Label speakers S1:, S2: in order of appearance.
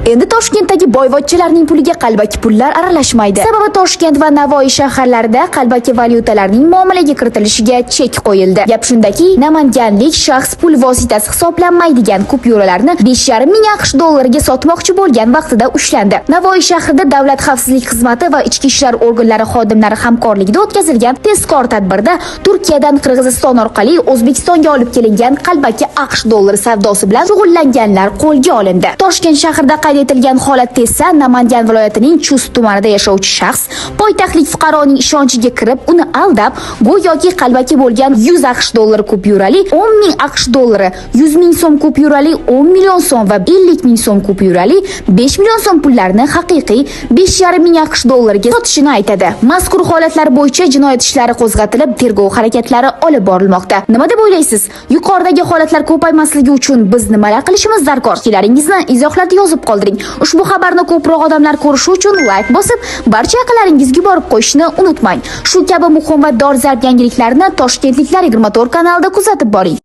S1: Endi Toshkentdagi boyvachchalarning puliga qalbaki pullar aralashmaydi. Sababi Toshkent va Navoiy shaharlarida qalbaki valyutalarning muomalaga kiritilishiga chek qo'yildi. Gap shundaki, namanganlik shaxs pul vositasi hisoblanmaydigan kupyuralarni 5,5 ming AQSh dollariga sotmoqchi bo'lgan vaqtida ushlandi. Navoiy shahrida Davlat xavfsizlik xizmati va ichki ishlar organlari xodimlari hamkorligida o'tkazilgan tezkor tadbirda Turkiyadan Qirg'iziston orqali O'zbekistonga olib kelingan qalbaki AQSh dollari savdosi bilan shug'ullanganlar qo'lga olindi. Toshkent shahrida qayd etilgan holatda esa Namangan viloyatining Chust tumanida yashovchi shaxs poytaxtlik fuqaroning ishonchiga kirib, uni aldab, go'yoki qalbaki bo'lgan 100 AQSh dollari kupyurali, 10 ming AQSh dollari, 100 ming so'm kupyurali, 10 million so'm va 50 ming so'm kupyurali 5 million so'm pullarni haqiqiy 5,5 ming AQSh dollariga sotishini aytadi. Mazkur holatlar bo'yicha jinoyat ishlari qo'zg'atilib, tergov harakatlari olib borilmoqda. Nima deb o'ylaysiz? Yuqoridagi holatlar ko'paymasligi uchun biz nimalar qilishimiz zarur? Fikrlaringizni izohlarda yozib qoldiring. Ushbu xabarni ko'proq odamlar ko'rishi uchun like bosib, barcha yaqinlaringizga borib qo'yishni unutmang. Shu kabi muhim va dolzarb yangiliklarni Toshkentliklar 24 kanalida kuzatib boring.